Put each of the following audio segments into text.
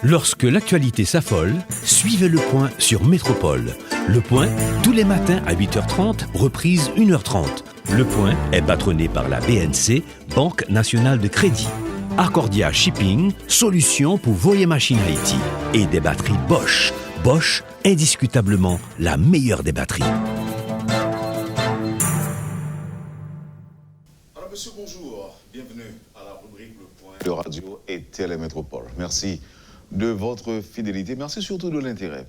Lorsque l'actualité s'affole, suivez Le Point sur Métropole. Le Point, tous les matins à 8h30, reprise 1h30. Le Point est patronné par la BNC, Banque Nationale de Crédit. Accordia Shipping, solution pour vos machines Haïti. Et des batteries Bosch. Bosch, indiscutablement la meilleure des batteries. Alors monsieur, bonjour. Bienvenue à la rubrique Le Point de Radio et Télémétropole. Merci de votre fidélité. Merci surtout de l'intérêt.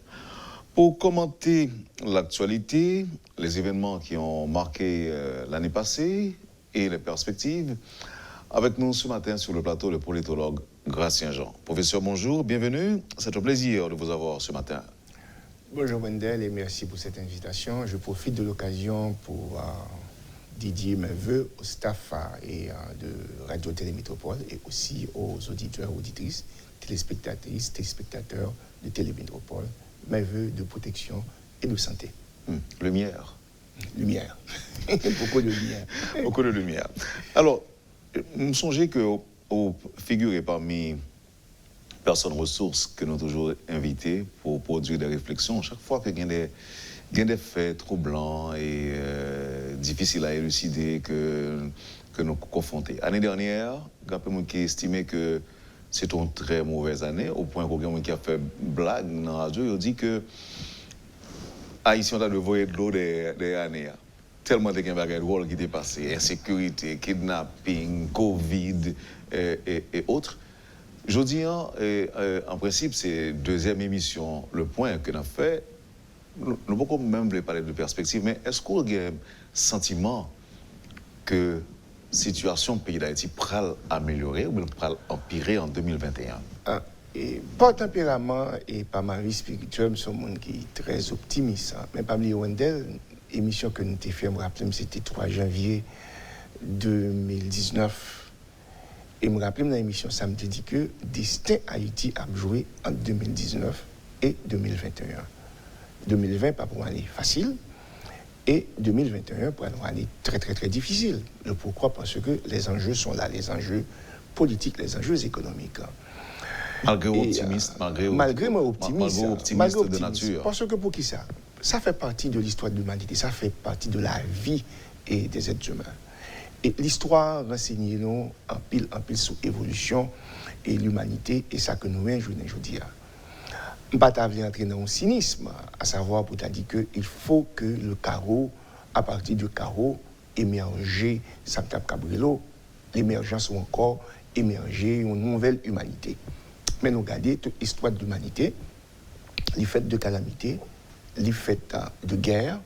Pour commenter l'actualité, les événements qui ont marqué l'année passée et les perspectives, avec nous ce matin sur le plateau le politologue Gratien Jean. Professeur, bonjour, bienvenue. C'est un plaisir de vous avoir ce matin. Bonjour Wendell et merci pour cette invitation. Je profite de l'occasion pour dédier mes vœux au staff et de Radio Télémétropole et aussi aux auditeurs, auditrices, téléspectateurs de Télémétropole. Mes vœux de protection et de santé. Lumière. Lumière. Beaucoup de lumière. Beaucoup de lumière. Alors, me songez que figurez parmi personnes ressources que nous avons toujours invitées pour produire des réflexions, chaque fois qu'il y a des faits troublants et difficiles à élucider que nous confrontons. L'année dernière, il y a quelqu'un qui estimait que c'est une très mauvaise année, au point qu'il y a quelqu'un qui a fait blague dans la radio, il dit que Haïti a devoir de l'eau des années. Tellement de choses qui étaient passées, insécurité, kidnapping, Covid et autres. Je dis, en principe, c'est deuxième émission, le point que nous avons fait. Nous ne pouvons pas même parler de perspective, mais est-ce qu'on a un sentiment que la situation du pays d'Haïti pourra améliorer ou pourra empirer en 2021? Par tempérament et par ma vie spirituelle, je suis un monde qui est très optimiste. Mais parmi les Wendell, l'émission que nous avons fait, je me rappelle, c'était 3 janvier 2019. Et je me rappelle, dans l'émission, ça me dit que Destin Haïti a joué en 2019 et 2021. 2020, pas pour une année facile, et 2021 pour une année très, très, très difficile. Le pourquoi? Parce que les enjeux sont là, les enjeux politiques, les enjeux économiques. Malgré mon optimisme de nature. Parce que pour qui ça? Ça fait partie de l'histoire de l'humanité, ça fait partie de la vie et des êtres humains. Et l'histoire renseigne nous en pile sur l'évolution et l'humanité, et ça que nous avons aujourd'hui. Je ne vais pas entrer dans un cynisme, à savoir pour dire qu'il faut que le carreau, à partir du carreau, émerger, ça tape Cabrelo, l'émergence ou encore émerger une nouvelle humanité. Mais nous regardons toute l'histoire de l'humanité, les faits de calamité, les faits de guerre,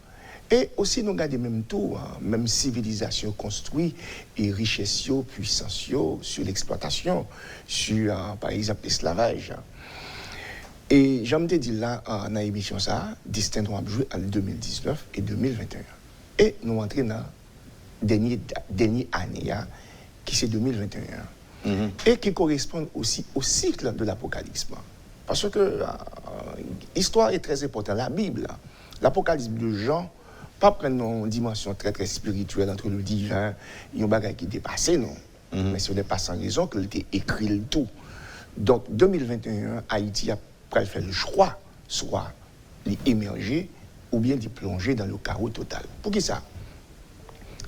et aussi nous regardons même tout, même civilisation construite et richesse, puissance sur l'exploitation, sur par exemple l'esclavage. Et j'aime te dire là, dans l'émission, Destin doit jouer en 2019 et 2021. Et nous entrons dans la dernière année, qui c'est 2021. Et qui correspond aussi au cycle de l'Apocalypse. Parce que l'histoire est très importante. La Bible, l'Apocalypse de Jean, pas prendre une dimension très très spirituelle entre le divin et un bagage qui est dépassé, non. Mais ce n'est pas sans raison qu'il était écrit le tout. Donc 2021, Haïti a fait le choix, soit d'émerger ou bien d'y plonger dans le chaos total. Pour qui ça?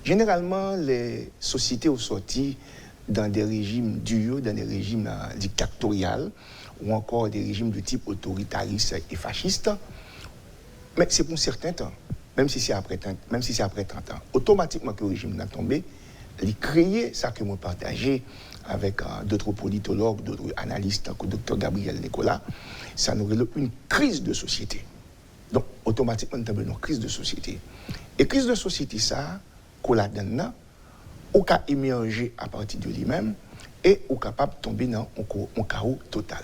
Généralement, les sociétés ont sorti dans des régimes durs, dans des régimes dictatoriaux, ou encore des régimes de type autoritariste et fasciste. Mais c'est pour un certain temps, même si c'est après 30 ans. Automatiquement que le régime n'a tombé, il a créé ça que moi partagé avec d'autres politologues, d'autres analystes, comme le Dr Gabriel Nicolas, ça nous relève une crise de société. Donc, automatiquement, nous avons une crise de société. Et crise de société, ça, qu'on la donne, ou qu'à émerger à partir de lui-même, et ou capable de tomber dans un chaos total.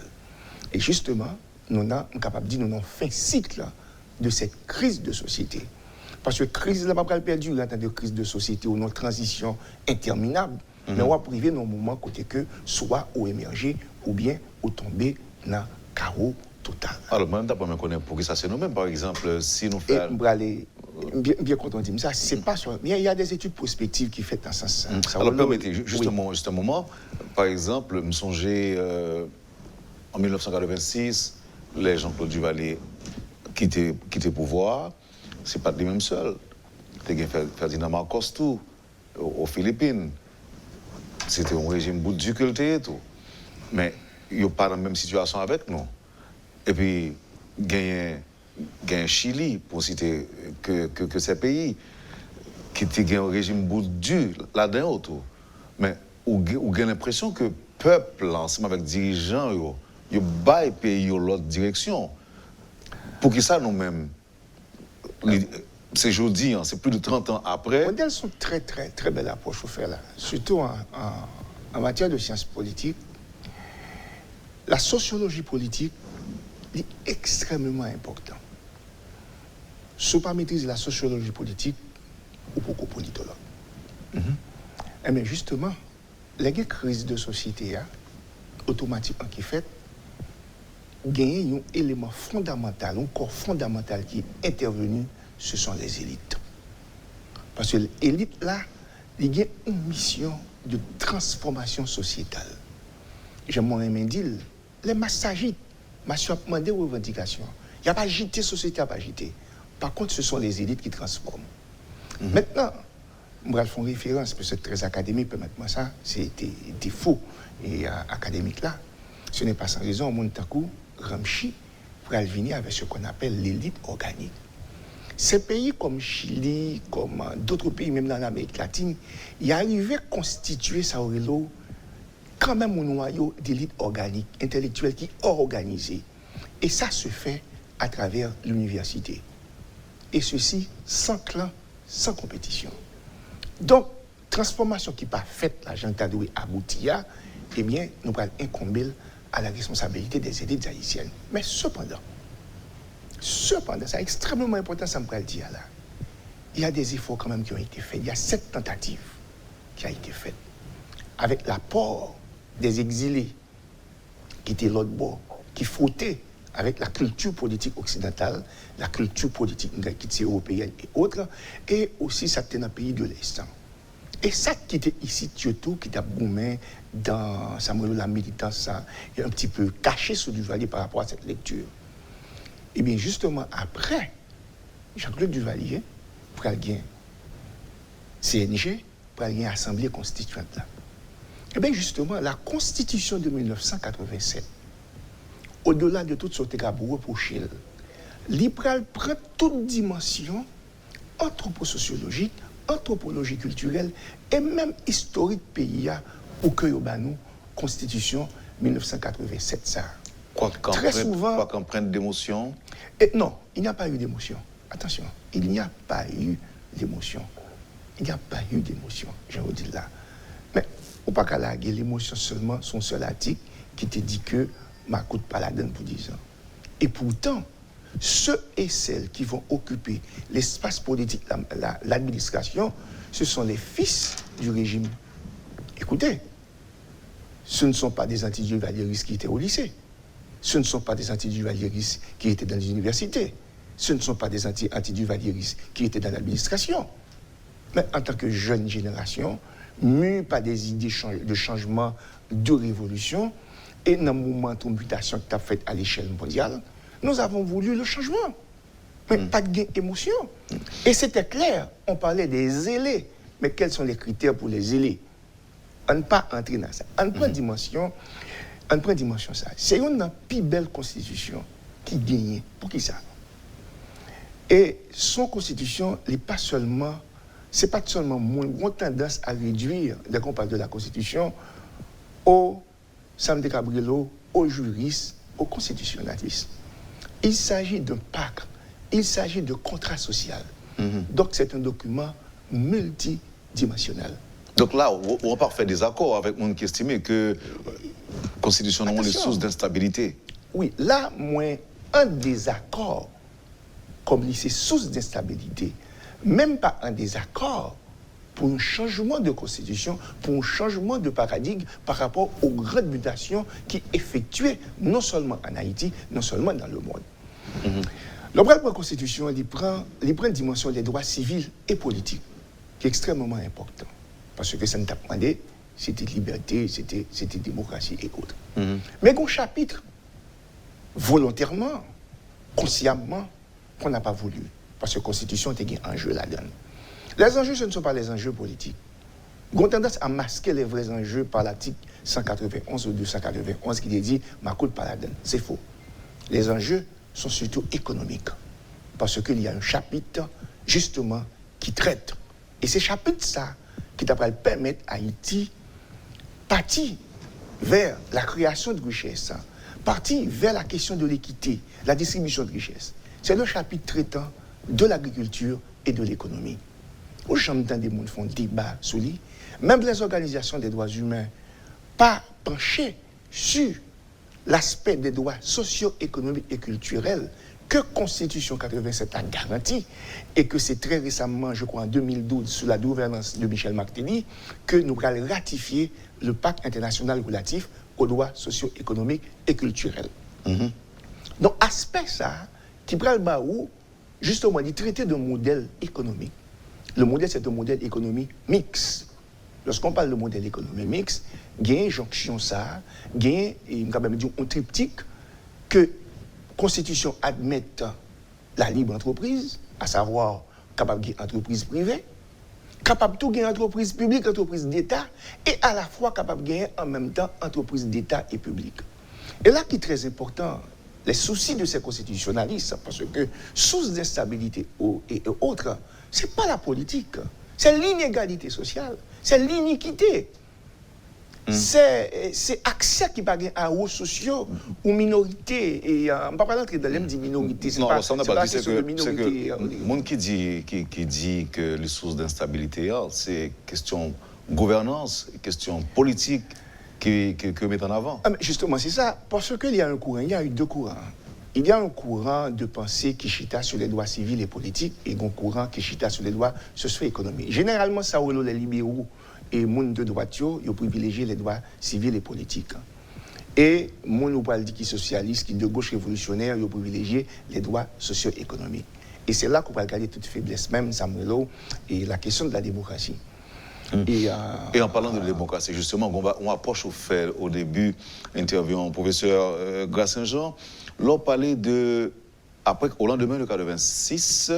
Et justement, nous sommes capables de dire nous avons fait un cycle de cette crise de société. Parce que crise, là, pas perdu en tant que crise de société ou une transition interminable, mais on va priver dans un moment côté que soit au émerger ou bien au tomber dans chaos total. Alors, moi, je ne connais pas pour qui ça c'est nous-mêmes, par exemple, si nous faisons... Bien content de dire ça, c'est pas ça. Il y a des études prospectives qui font dans ce sens. Alors, permettez, justement, juste un moment, par exemple, me songer en 1986, les Jean-Claude Duvalier quittent le pouvoir. Ce n'est pas les mêmes seuls. Il y a Ferdinand Marcos tout, aux Philippines. C'était un régime bout-du-culté et tout. Mais ils n'ont pas dans la même situation avec nous. Et puis, il y a un Chili, pour citer que ces pays, qui ont un régime bout-du là-dedans autour. Mais on a l'impression que le peuple, ensemble avec les dirigeants, ils battent le pays dans l'autre direction. Pour que ça, nous-mêmes, c'est aujourd'hui, c'est plus de 30 ans après. Les modèles sont très belles approches à faire là. Surtout en matière de sciences politiques. La sociologie politique est extrêmement importante. Si on ne maîtrise la sociologie politique, ou beaucoup politologue. Mais justement, les crises de société, automatiquement qui fait, gagner un élément fondamental, un corps fondamental qui est intervenu, ce sont les élites. Parce que l'élite, là, il y a une mission de transformation sociétale. J'aimerais dire, les masses s'agitent, masses ont demandé aux revendications. Il n'y a pas agité, société n'a pas agité. Par contre, ce sont les élites qui transforment. Maintenant, je vais faire référence, parce que c'est très académique, permettez-moi ça, c'est des défauts académiques là. Ce n'est pas sans raison, au Montakou, Gramsci, pour venir avec ce qu'on appelle l'élite organique. Ces pays comme Chili, comme d'autres pays, même dans l'Amérique latine, ils arrivaient à constituer ça quand même un noyau d'élite organique, intellectuelle qui est organisée. Et ça se fait à travers l'université. Et ceci sans clan, sans compétition. Donc, transformation qui n'est pas faite, la Jean Tadoué aboutit, eh bien, nous allons incomber à la responsabilité des élites haïtiennes. Mais cependant, c'est extrêmement important, ça me peut le dire là. Il y a des efforts quand même qui ont été faits. Il y a 7 tentatives qui ont été faites avec l'apport des exilés qui étaient l'autre bord, qui frottaient avec la culture politique occidentale, la culture politique européenne et autres, et aussi certains pays de l'Est. Et ça qui était ici, surtout, qui était boumé dans la militance, et un petit peu caché sous Duvalier par rapport à cette lecture. Et bien justement, après, Jean-Claude Duvalier, pour gagner CNG, pour gagner Assemblée constituante là. Et bien justement, la Constitution de 1987, au-delà de toute sorte de reprocher, l'IPRAL prend toute dimension anthroposociologique, anthropologie culturelle et même historique pays pour que nous Constitution 1987 ça. Très souvent. Quoi qu'on prenne d'émotion. Non, il n'y a pas eu d'émotion. Attention, il n'y a pas eu d'émotion. Il n'y a pas eu d'émotion, je vous dis là. Mais, au pas qu'à laguer l'émotion seulement, son seul article qui te dit que ma coûte pas la donne pour 10 ans. Et pourtant, ceux et celles qui vont occuper l'espace politique, l'administration, ce sont les fils du régime. Écoutez, ce ne sont pas des anti-duvalieristes qui étaient au lycée. Ce ne sont pas des anti-duvalieristes qui étaient dans les universités. Ce ne sont pas des anti-duvalieristes qui étaient dans l'administration. Mais en tant que jeune génération, mû par des idées de changement, de révolution, et dans le mouvement de mutation que tu as fait à l'échelle mondiale, nous avons voulu le changement. Mais pas de gain d'émotion. Et c'était clair, on parlait des zélés. Mais quels sont les critères pour les zélés? On ne pas entrer dans ça. On prend dimension ça. C'est une plus belle constitution qui gagne. Pour qui ça? Et son constitution, c'est pas seulement mon tendance à réduire, dès qu'on parle de la constitution, au Sam de Cabrelo, aux juristes, aux constitutionnalistes. Il s'agit d'un pacte, il s'agit de contrat social. Donc c'est un document multidimensionnel. Donc là, on va pas faire des accords avec mon qui estime que la Constitution est une source d'instabilité. Oui, là, moi, un désaccord, comme c'est source d'instabilité, même pas un désaccord pour un changement de constitution, pour un changement de paradigme par rapport aux grandes mutations qui effectuaient non seulement en Haïti, non seulement dans le monde. Le droit de la constitution, il prend une dimension des droits civils et politiques, qui est extrêmement important. Parce que ça ne t'a pas demandé, c'était liberté, c'était démocratie et autres. Mais un chapitre volontairement, consciemment, qu'on n'a pas voulu. Parce que la Constitution était un enjeu là-dedans. Les enjeux, ce ne sont pas les enjeux politiques. Ils ont tendance à masquer les vrais enjeux par l'article 191 ou 291 qui dit « ma coûte pas là-dedans ». C'est faux. Les enjeux sont surtout économiques. Parce qu'il y a un chapitre, justement, qui traite. Et ces chapitres, ça, qui permettre à Haïti partir vers la création de richesse, partir vers la question de l'équité, la distribution de richesse. C'est le chapitre traitant de l'agriculture et de l'économie. Au champ des gens font débat sur lui, même les organisations des droits humains, pas penchées sur l'aspect des droits socio-économiques et culturels que Constitution 87 a garanti et que c'est très récemment, je crois en 2012, sous la gouvernance de Michel Martelly, que nous allons ratifier le pacte international relatif aux droits socio-économiques et culturels. Donc, aspect ça, qui prend le baou, justement, du traité de modèle économique. Le modèle, c'est un modèle économique mixte. Lorsqu'on parle de modèle économique mixte, il y a une jonction ça, il y a un triptyque que la Constitution admet la libre entreprise, à savoir capable de entreprise privée, capable de gagner entreprise publique, entreprise d'État, et à la fois capable de gagner en même temps entreprise d'État et publique. Et là qui est très important, les soucis de ces constitutionnalistes, parce que source d'instabilité et autres, ce n'est pas la politique, c'est l'inégalité sociale, c'est l'iniquité. C'est accès qui va à hauts sociaux ou minorités. Et on ne peut pas rentrer dans l'aime dit minorité. Non, ça n'a pas dit, c'est que le monde qui dit que les sources d'instabilité, c'est question gouvernance, question politique que met en avant. Justement, c'est ça. Parce qu'il y a un courant, il y a eu deux courants. Il y a un courant de pensée qui chita sur les droits civils et politiques et un courant qui chita sur les droits socio-économiques. Généralement, ça ou les libéraux et les gens de droite, ils privilégient les droits civils et politiques. Et les gens qui sont socialistes, qui de gauche révolutionnaire, ils privilégient les droits socio-économiques. Et c'est là qu'on va regarder toute faiblesse, même Samuel, et la question de la démocratie. Et en parlant de démocratie, justement, on approche au fait, au début, interview du professeur Grace Saint-Jean, l'on parlait de, après, au lendemain de 86,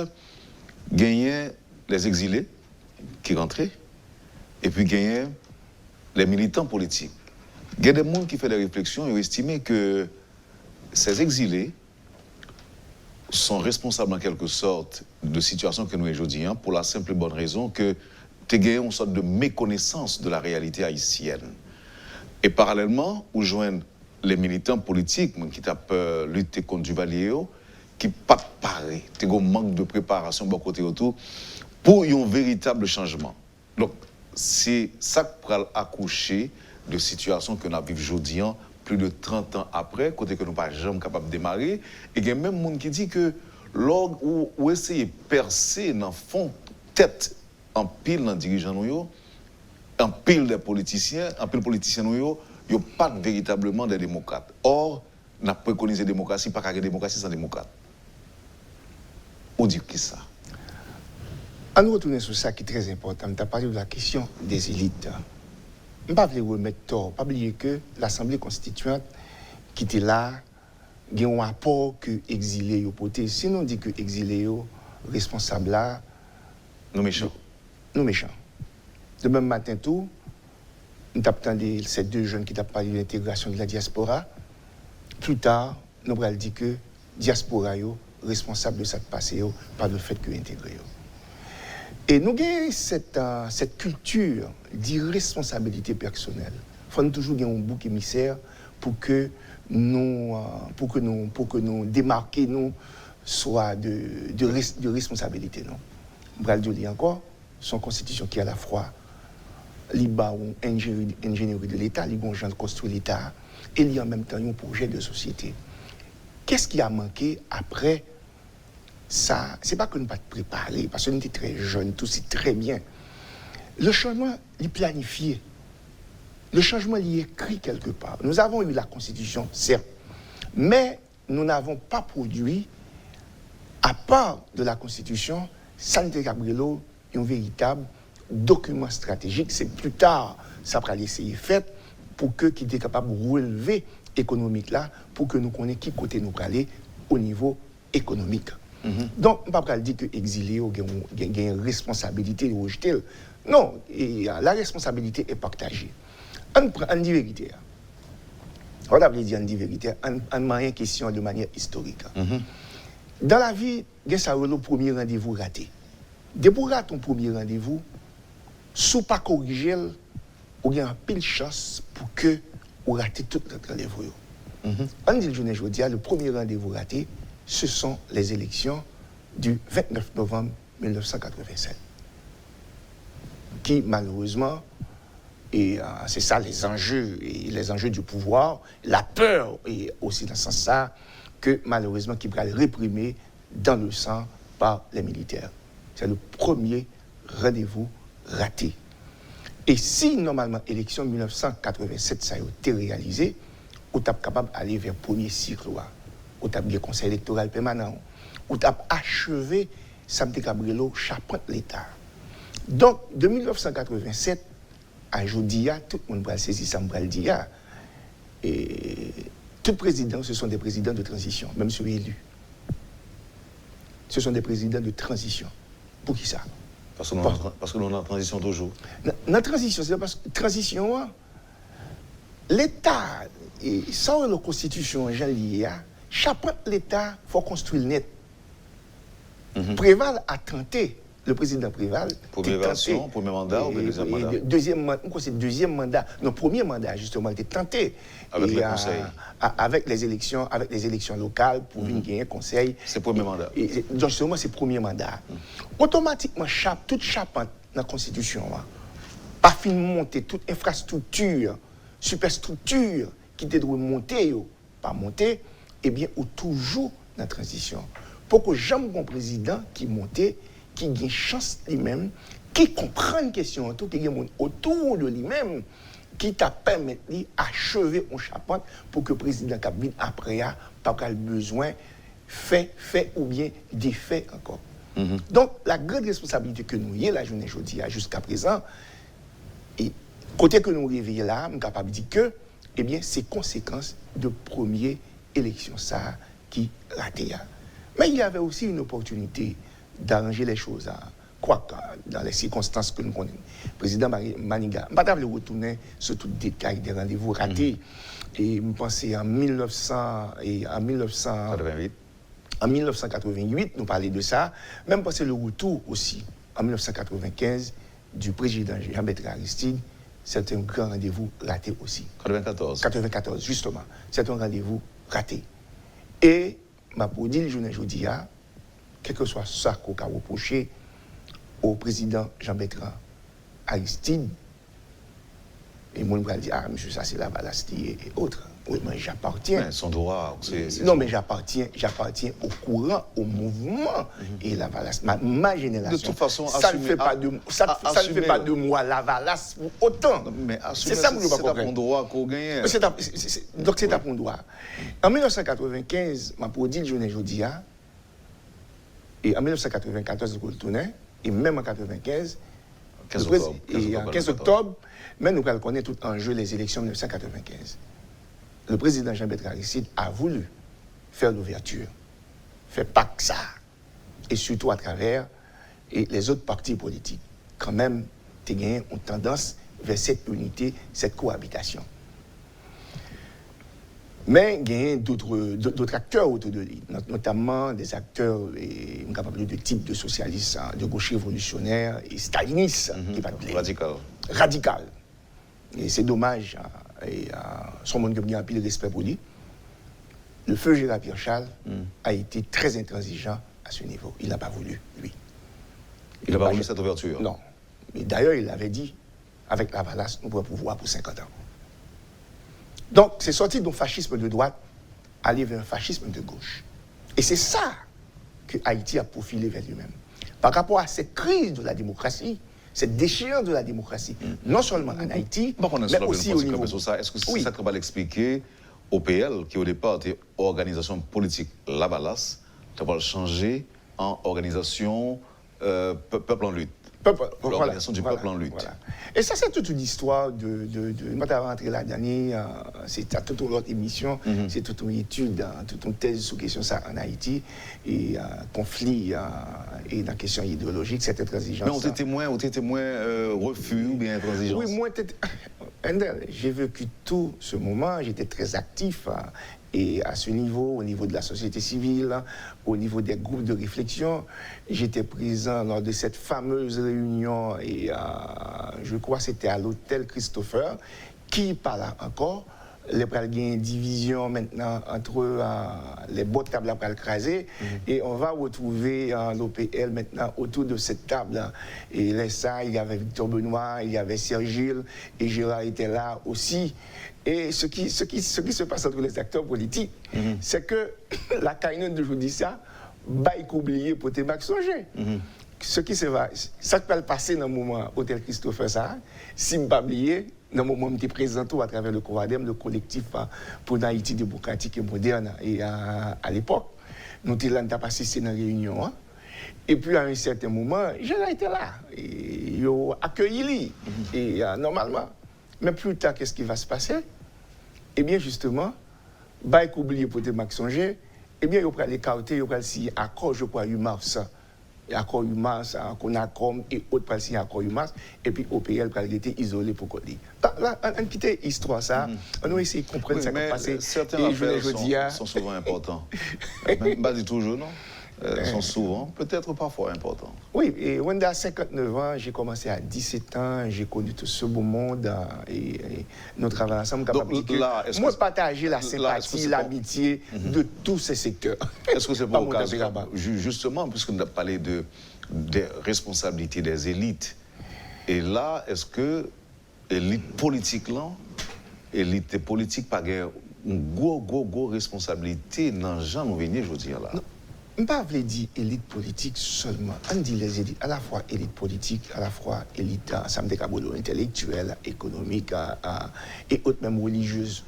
gagner les exilés qui rentraient, et puis gagner les militants politiques. Il y a des gens qui font des réflexions et ont estimé que ces exilés sont responsables en quelque sorte de situation que nous avons aujourd'hui, pour la simple et bonne raison que tu as gagné une sorte de méconnaissance de la réalité haïtienne. Et parallèlement, où joignent les militants politiques qui ont lutté contre Duvalier, qui n'ont pas paré, qui ont un manque de préparation de côté autour, pour un véritable changement. Donc, c'est ça qui pourra accoucher de situations que nous vivons aujourd'hui, plus de 30 ans après, côté que nous ne sommes pas jamais capables de démarrer. Et il y a même des gens qui disent que l'ordre ou essayer de percer dans le fond, tête en pile dans les dirigeants, en pile des politiciens, en pile politiciens, ils n'ont pas véritablement des démocrates. Or, on a préconisé la démocratie, pas qu'à la démocratie sans démocrate. On dit qui ça? À nous retourner sur ça qui est très important, tu as parlé de la question des élites. Je ne vais pas remettre tort, pas oublier que l'Assemblée constituante qui était là, il y a un rapport que exilés ont porté. Sinon, on dit que exilés sont responsables là. Nous méchants. Nous méchants. Le même matin, tout, nous avons ces deux jeunes qui ont parlé de l'intégration de la diaspora. Plus tard, nous avons dit que la diaspora est responsable de cette passé par le fait qu'ils intégré. Et nous avons cette culture d'irresponsabilité personnelle. Il faut toujours avoir un bouc émissaire pour que nous démarquions nous soit de responsabilité. Je vais le dire encore, son constitution qui est à la fois l'IBA ou ingénierie de l'État, l'IBA de construire l'État, et il y a en même temps un projet de société. Qu'est-ce qui a manqué après ça? Ce n'est pas que nous ne pas préparer, parce que nous étions très jeunes, tout c'est très bien. Le changement, il est planifié. Le changement, il est écrit quelque part. Nous avons eu la Constitution, certes, mais nous n'avons pas produit, à part de la Constitution, Santé Gabrielo, un véritable document stratégique. C'est plus tard, ça va essayer fait pour que qui était capable de relever économique là pour que nous connaissions qui côté nous aller au niveau économique. Donc, je ne peux pas dire que l'exilé a une responsabilité de rejeter. Non, la responsabilité est partagée. On dit vérité. On a dit vérité, on m'a une question de manière historique. Dans la vie, il y a le premier rendez-vous raté. Dès pour rater ton premier rendez-vous, si pas corriger, il y a une pile de chance pour que vous ratez tout le rendez-vous. On dit le premier rendez-vous raté, ce sont les élections du 29 novembre 1987. Qui, malheureusement, et c'est ça les enjeux du pouvoir, la peur, et aussi dans ce sens-là, que malheureusement, qui va réprimer dans le sang par les militaires. C'est le premier rendez-vous raté. Et si, normalement, l'élection 1987, ça a été réalisé, on est capable d'aller vers le premier cycle, on a le conseil électoral permanent, on a achevé Samedi Cabrelo, chapeau de l'État. Donc, de 1987 à aujourd'hui, tout le monde va saisir ça, et tous les présidents, ce sont des présidents de transition, même ceux élus. Ce sont des présidents de transition. Pour qui ça? Parce que nous sommes en transition toujours. Dans la transition, c'est parce que transition, l'État, et sans la Constitution, chaque l'État, il faut construire le net. Préval a tenté, le président Préval. Première version, premier mandat ou deuxième mandat? Deuxième mandat. Non, premier mandat, justement, était tenté. Avec les conseils. Avec les élections locales pour venir gagner un conseil. C'est le premier mandat. Donc, justement, c'est le premier mandat. Automatiquement, toute chapante dans la Constitution, pas fin monter toute infrastructure, superstructure qui doit monter, pas monter, eh bien, ou toujours dans la transition. Pour que jamais un président qui monte, qui a une chance lui-même, qui comprend une question autour, qui a autour de lui-même, qui t'a permis d'achever un chapeau pour que le président Kabila après a pas besoin fait ou bien défait encore. Donc la grande responsabilité que nous y la journée aujourd'hui jusqu'à présent, et côté que nous réveillons là, nous sommes capables de dire que eh bien c'est conséquence de première élection ça qui raté. Mais il y avait aussi une opportunité d'arranger les choses. Quoique, dans les circonstances que nous connaissons, le président Maniga, je ne vais pas retourner sur tout le détail des rendez-vous ratés. Et je pense en 1988, nous parlions de ça. Même penser le retour aussi, en 1995, du président Jean-Bertrand Aristide, c'est un grand rendez-vous raté aussi. 94, justement. C'est un rendez-vous raté. Et ma pour dire, je dis, quel que soit ça qu'on a reproché au président Jean-Bertrand Aristide, et moi, je vais dire, monsieur, ça c'est la balastie et autres. Oui, mais j'appartiens. Mais son droit, non, mais j'appartiens au courant, au mouvement. Et la Valasse, ma génération. De toute façon, ça ne fait pas de moi la Valasse pour autant. Mais c'est ça que je ne pas comprendre. C'est droit qu'on gagne. Donc c'est à mon droit. En 1995, ma pour dire je dis, et en 1994, je retournais, et même en 1995, en 15 octobre, mais nous connaissons tout en jeu les élections de 1995. Le président Jean-Bertrand Aristide a voulu faire l'ouverture, faire pas que ça, et surtout à travers les autres partis politiques. Quand même, tu as une tendance vers cette unité, cette cohabitation. Mais il y a d'autres acteurs autour de lui, notamment des acteurs de type de socialistes, de gauche révolutionnaire et stalinistes. Radical. Et c'est dommage. Et son monde qui a un peu de respect pour lui. Le feu Gérard Pierre-Charles a été très intransigeant à ce niveau. Il n'a pas voulu, lui. Il n'a pas voulu cette ouverture? Non. Mais d'ailleurs, il avait dit, avec la Valasse, nous pourrons pouvoir pour 50 ans. Donc, c'est sorti d'un fascisme de droite, aller vers un fascisme de gauche. Et c'est ça que Haïti a profilé vers lui-même. Par rapport à cette crise de la démocratie, cette déchéance de la démocratie, non seulement en Haïti, mais aussi au niveau... Est-ce que c'est ça qu'on va l'expliquer au PL, qui au départ était organisation politique Lavalas, qui va le changer en organisation peuple en lutte? l'organisation du peuple en lutte. Voilà. Et ça, c'est toute une histoire moi, t'as rentré la dernière, c'est toute une autre émission, c'est toute une étude, toute une thèse sur question ça en Haïti, et conflit, et dans la question idéologique, cette intransigeance. Mais on était témoin refus ou bien intransigeance? Oui, moi, j'ai vécu tout ce moment, j'étais très actif. Et à ce niveau, au niveau de la société civile, au niveau des groupes de réflexion, j'étais présent lors de cette fameuse réunion, et je crois que c'était à l'hôtel Christopher, qui par là encore, les pral gain division maintenant entre les bonnes tables à pral craser, et on va retrouver l'OPL maintenant autour de cette table. Et là, ça, il y avait Victor Benoît, il y avait Serge Gilles, et Gérard était là aussi. Et ce qui se passe entre les acteurs politiques, c'est que la caïne de aujourd'hui, ça, bail oublié pour tes bacs songer. Ce qui se va, ça peut le passer dans le moment Hôtel Christopher, ça, si je ne pas oublier, dans le moment où je présente à travers le COADEM, le collectif pour une Haïti démocratique et moderne. Et à l'époque, nous avons passé dans la réunion. Et puis à un certain moment, j'ai été là. Et ils ont accueilli. Et normalement. Mais plus tard, qu'est-ce qui va se passer? Eh bien, justement, bah, oublié pour te songer, eh bien, ils prennent les cartes, ils prennent signer accord, je crois, 8 mars. Accord 8 mars, Conacom et autres prennent signer accord 8 mars, et puis OPL prend été isolé pour qu'on dise. Là, on quitte l'histoire, ça, on va essayer de comprendre ce qui s'est passé. Certains affaires sont souvent importants. Pas du toujours, non? Sont souvent, peut-être parfois importants. Oui, et quand j'ai 59 ans, j'ai commencé à 17 ans, j'ai connu tout ce beau monde et nous travaillons ensemble. Donc, là, moi, partager la sympathie, l'amitié de tous ces secteurs. Est-ce que c'est pas occasion, justement, puisque nous avons parlé des responsabilités des élites, et là, est-ce que l'élite politique, là, l'élite politique, pas une grosse responsabilité dans les gens nous venir, je veux dire là? Je ne veux pas dire élite politique seulement. On dit les élites, à la fois élite politique, à la fois élite intellectuelle, économique et autres même religieuse.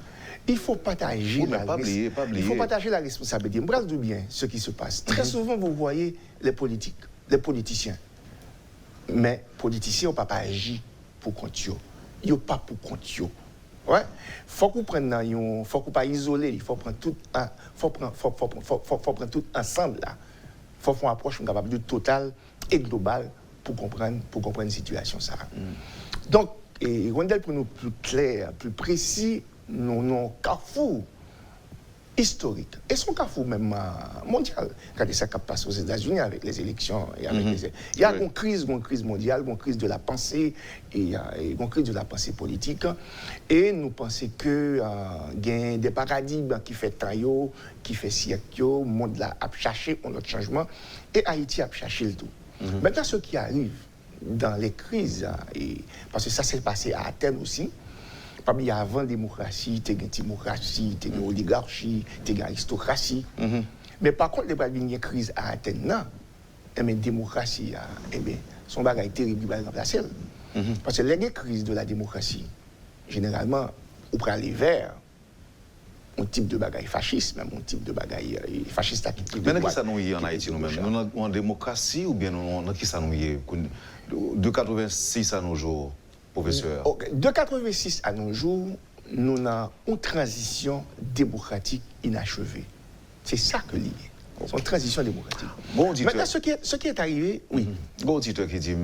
Il faut partager il faut partager la responsabilité. Je me dis bien ce qui se passe. Très souvent, vous voyez les politiciens. Mais les politiciens n'ont pas agi pour compte. Ils n'ont pas pour compte. Ouais, faut qu'on prenne, faut qu'on pas isoler, il faut prendre tout, faut prendre tout ensemble là. Faut faire une approche capable de totale et globale pour comprendre une situation ça. Donc, et Rondel pour nous plus clair, plus précis, nous carrefour historique et son carrefour même mondial. Regardez ça qui passe aux États-Unis avec les élections et avec il y a une crise mondiale, une crise de la pensée et une crise de la pensée politique et nous pensons que il y a des paradigmes qui fait taillot, qui fait siècle, le monde là a cherché un autre changement et Haïti a cherché le tout. Maintenant ce qui arrive dans les crises et parce que ça s'est passé à Athènes aussi. Parmi avant la démocratie, tu as une timocratie, tu as une oligarchie, tu as une aristocratie. Mais par contre, il y a une crise à Athènes, la démocratie, son bagage terrible, il va remplacer. Parce que les crises de la démocratie, généralement, on prend les verts, un type de bagage fasciste, même un type de bagage fasciste. Mais qui ça nous y en Haïti nous-mêmes? Nous avons en démocratie ou bien nous qui ça nous y de 86 à nos jours? Professeur. De 86 à nos jours, nous avons une transition démocratique inachevée. C'est ça que lié. C'est une transition démocratique. Bon auditeur. Maintenant, ce qui est arrivé, oui. Bon auditeur qui dit,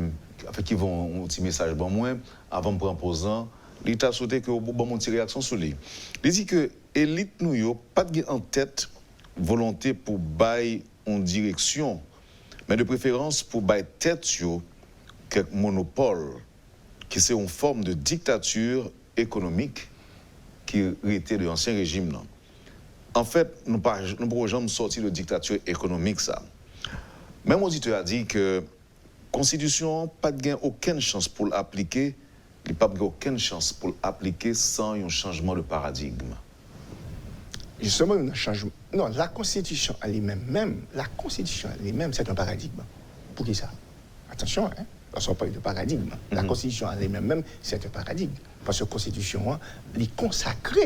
qui vont un petit message bon moi, avant de prendre posant, l'État souhaité que vous bon une réaction sur lui. Il dit que l'élite nous yo pas en tête volonté pour bailler en direction, mais de préférence pour bailler tête sur quelques monopole qui c'est une forme de dictature économique qui était de l'ancien régime. Non. En fait, nous ne pouvons jamais sortir de dictature économique. Ça. Même auditeur a dit que la Constitution n'a pas aucune chance pour l'appliquer, il n'a pas aucune chance pour l'appliquer sans un changement de paradigme. Justement, un changement. Non, la Constitution elle-même, c'est un paradigme. Pour qui ça? Attention, hein? Parce qu'on parle de paradigme. La Constitution elle-même, c'est un paradigme. Parce que la Constitution, elle consacre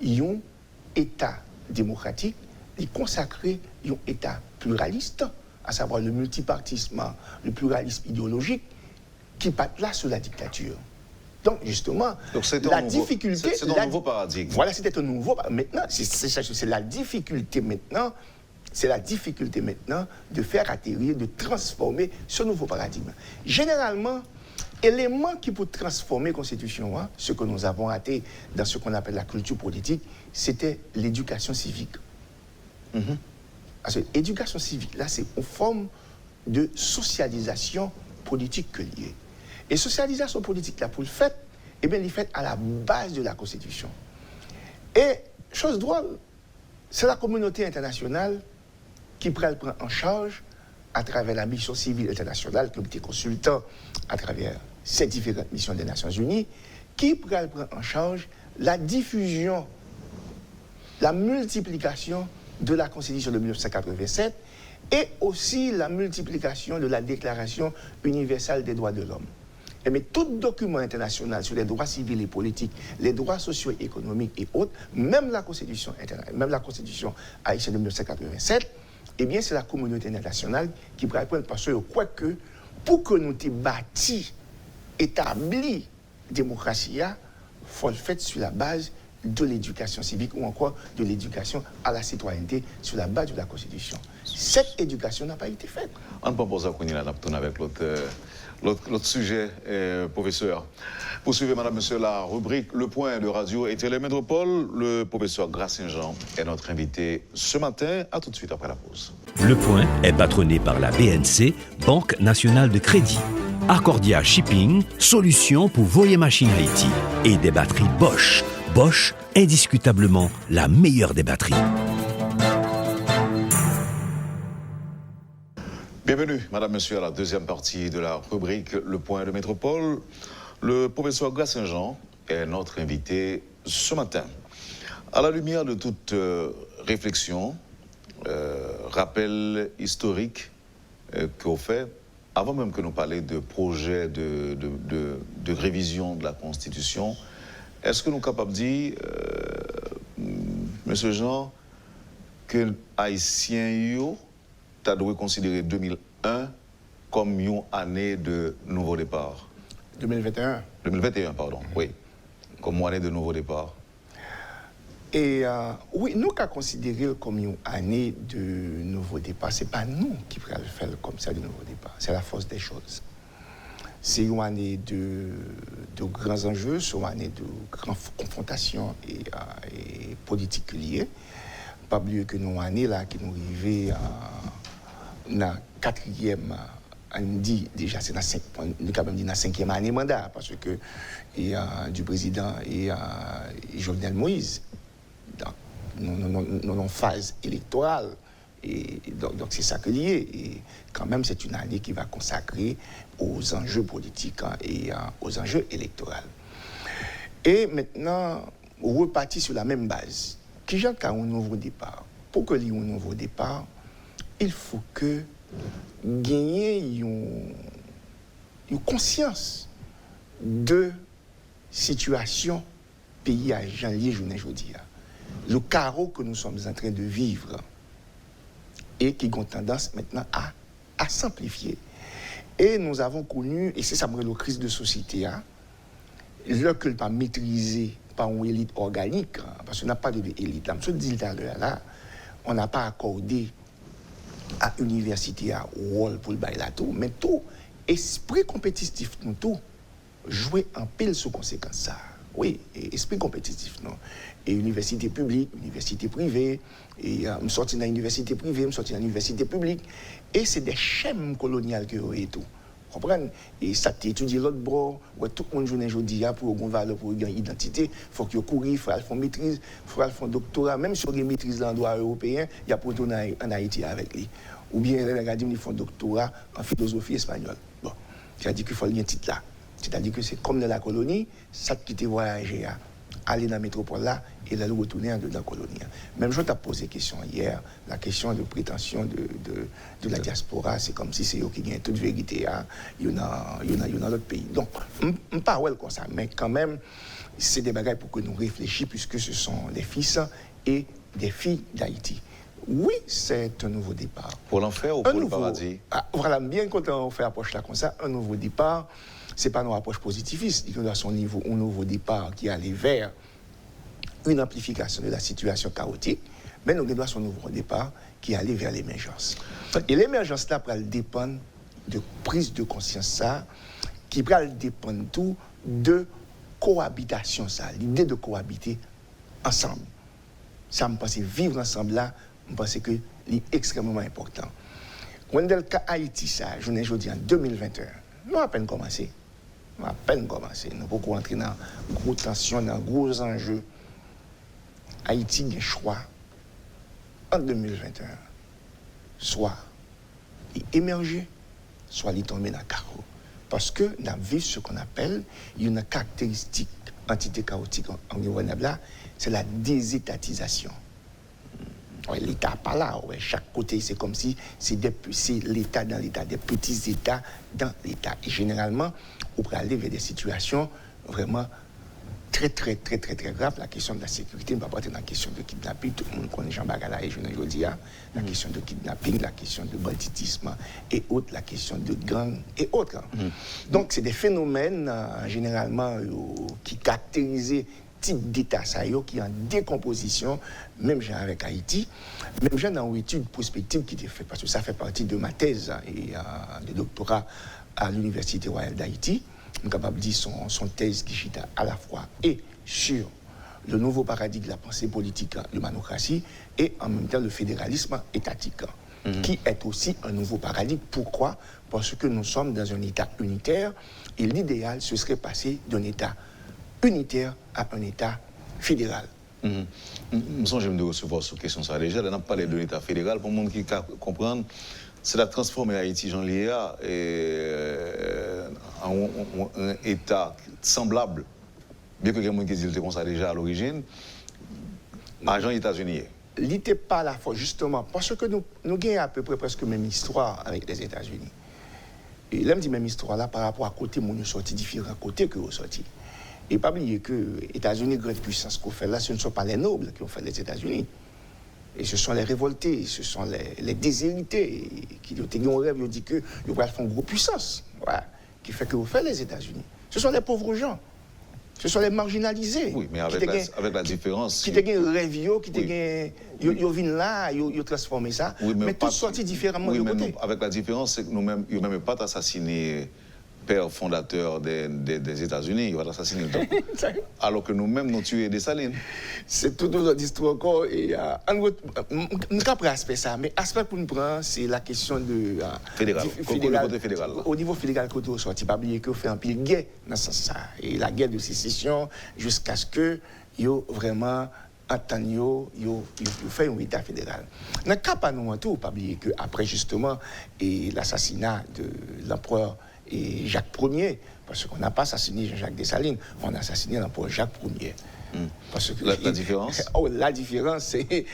un État démocratique, elle consacre un État pluraliste, à savoir le multipartisme, le pluralisme idéologique, qui partent là sous la dictature. Donc, justement, difficulté... C'est un nouveau paradigme. Voilà, c'était un nouveau... Maintenant, c'est la difficulté maintenant... C'est la difficulté maintenant de faire atterrir, de transformer ce nouveau paradigme. Généralement, élément qui peut transformer la Constitution, ce que nous avons raté dans ce qu'on appelle la culture politique, c'était l'éducation civique. Parce que l'éducation civique, là, c'est une forme de socialisation politique que liée. Et socialisation politique, là, pour le fait, eh bien, il est fait à la base de la Constitution. Et, chose drôle, c'est la communauté internationale qui prend en charge, à travers la mission civile internationale, qui était consultant à travers ces différentes missions des Nations Unies, qui prend en charge la diffusion, la multiplication de la Constitution de 1987 et aussi la multiplication de la Déclaration universelle des droits de l'homme. Mais tout document international sur les droits civils et politiques, les droits socio-économiques et autres, même la Constitution haïtienne de 1987, eh bien, c'est la communauté internationale qui pourrait prendre parce que je crois que pour que nous te bâti, établi démocratie, il faut le faire sur la base de l'éducation civique ou encore de l'éducation à la citoyenneté sur la base de la Constitution. Cette éducation n'a pas été faite. On ne peut pas poser avec l'autre sujet, professeur. Poursuivez, madame, monsieur, la rubrique Le Point de Radio et Télémétropole. Le professeur Gracien-Jean est notre invité ce matin. À tout de suite après la pause. Le Point est patronné par la BNC, Banque nationale de crédit. Accordia Shipping, solution pour voyer machine Haïti. Et des batteries Bosch. Bosch, indiscutablement la meilleure des batteries. Bienvenue, madame, monsieur, à la deuxième partie de la rubrique Le Point de Métropole. Le professeur Gracien-Jean est notre invité ce matin. À la lumière de toute réflexion, rappel historique qu'on fait, avant même que nous parlions de projet de révision de la Constitution, est-ce que nous sommes capables de dire, monsieur Jean, que Haïtien tu dois considérer 2001 comme une année de nouveau départ? 2021. 2021, pardon, oui. Comme une année de nouveau départ. Et oui, nous qu'à considérer comme une année de nouveau départ, ce n'est pas nous qui pourrons le faire comme ça de nouveau départ. C'est la force des choses. C'est une année de grands enjeux, c'est une année de grandes confrontations et politiques liées. Pas oublier que nous, une année là, qui nous arrivait dans la quatrième, on dit déjà, c'est la cinquième année mandat, parce que du président et Jovenel Moïse, dans une phase électorale, et donc c'est ça que lié. Et quand même, c'est une année qui va consacrer aux enjeux politiques et aux enjeux électoraux. Et maintenant, on repartit sur la même base. Qui j'ai un nouveau départ? Pour que l'il y ait un nouveau départ, il faut que gagner une conscience de situation pays à janvier, journée aujourd'hui. Le carreau que nous sommes en train de vivre et qui ont tendance maintenant à s'amplifier. Et nous avons connu, et c'est ça la crise de société, le que pas maîtrisé par une élite organique, parce qu'on n'a pas d'élite. Là, je dis tout à l'heure, là, on n'a pas accordé à l'université un rôle pour le bail là tout, mais tout, esprit compétitif, nous tout, jouer en pile sous conséquence ça. Oui, esprit compétitif, non. Et université publique, université privée, et je sorti dans l'université privée, je sorti dans l'université publique, et c'est des schèmes coloniales que et tout. Comprenez? Et ça t'étudie l'autre bord, où tout le monde joue aujourd'hui pour avoir une valeur, pour avoir une identité, il faut qu'il courir, il faut faire maîtrise, il faut faire doctorat, même si on a une maîtrise dans le droit européen, il y a pour retourner en Haïti avec lui. Ou bien, regardez, ils font doctorat en philosophie espagnole. Bon, c'est-à-dire qu'il faut un titre là. C'est-à-dire que c'est comme dans la colonie, ça qui te voyager, aller dans la métropole là et là retourner dans la colonie. Même je t'ai posé question hier, la question de prétention de la diaspora, c'est comme si c'est eux qui gagnent toute vérité, il y en a l'autre pays. Donc, on parle comme ça, mais quand même, c'est des bagages pour que nous réfléchissions, puisque ce sont des fils et des filles d'Haïti. Oui, c'est un nouveau départ. Pour l'enfer ou pour le paradis? Voilà, bien quand on fait approche là comme ça, un nouveau départ, ce n'est pas une approche positiviste. Il doit à son niveau, un nouveau départ qui allait vers une amplification de la situation chaotique, mais nous devons à son nouveau départ qui allait vers l'émergence. Et l'émergence là va dépendre de prise de conscience ça, qui va dépendre tout de cohabitation ça, l'idée de cohabiter ensemble. Ça me pense vivre ensemble là, je pense que c'est extrêmement important. Quand dans le cas Haïti, ça, je dis en 2021, nous avons à peine commencé. Nous pouvons entrer dans une grosse tension, dans gros enjeux. Haïti a un choix en 2021. Soit il émerger, soit il tomber dans le carreau. Parce que nous vivons ce qu'on appelle une caractéristique entité chaotique environnementale, c'est la désétatisation. Ouais, l'État n'est pas là. Ouais. Chaque côté, c'est comme si c'est l'État dans l'État, des petits États dans l'État. Et généralement, on peut aller vers des situations vraiment très graves. La question de la sécurité ne va pas être dans la question de kidnapping. Tout le monde connaît Jean Bagala et je ne dis pas. La question de kidnapping, la question de banditisme et autres, la question de gang et autres. Donc, c'est des phénomènes, généralement, qui caractérisent type d'État qui est en décomposition, même genre avec Haïti, même genre dans une étude prospective qui était faite, parce que ça fait partie de ma thèse et de doctorat à l'Université royale d'Haïti. Je suis capable de dire son thèse qui chita à la fois et sur le nouveau paradigme de la pensée politique, l'humanocratie, et en même temps le fédéralisme étatique, qui est aussi un nouveau paradigme. Pourquoi? Parce que nous sommes dans un État unitaire et l'idéal, ce serait passer d'un État unitaire à un État fédéral. Je me de recevoir sur question ça déjà. On a parlé de l'État fédéral. Pour le monde qui comprend, c'est la transformer Haïti, Jean Léa, en un État semblable, bien que quelqu'un qui dit comme ça déjà à l'origine, à Jean États-Unis. Il n'était pas à la fois, justement, parce que nous avons à peu près presque même histoire avec les États-Unis. Et là, je dis même histoire là par rapport à côté, nous sommes sortis différents côtés que nous sommes sortis. Et pas oublier que les États-Unis, grande puissance qu'on fait là, ce ne sont pas les nobles qui ont fait les États-Unis. Et ce sont les révoltés, ce sont les déshérités qui ont un rêve, ils ont dit qu'ils vont faire une grosse puissance, qui fait que vous faites les États-Unis. Ce sont les pauvres gens, ce sont les marginalisés. Oui, mais avec la différence. Qui te un rêve, qui te ils viennent là, ils transforment ça, oui, mais tous sortis différemment de côté. Nous, avec la différence, c'est que nous-mêmes, ils n'ont même pas assassiné père fondateur des États-Unis, il va assassiner le temps. Alors que nous-mêmes, nous tuons des salines. C'est tout autre histoire encore. Et nous avons aspect ça, mais aspect pour nous prendre, c'est la question de fédéral. Au niveau fédéral, côté au sorti, pas oublier qu'on fait un pile guerre dans ce sens. Et la guerre de sécession, jusqu'à ce que yo vraiment attendent, yo fait un État fédéral. Dans le cas pas nous tout, pas oublier que après justement l'assassinat de l'empereur et Jacques Ier, parce qu'on n'a pas assassiné Jean-Jacques Dessalines, on a assassiné l'empereur Jacques Ier. Parce que la différence la différence, c'est...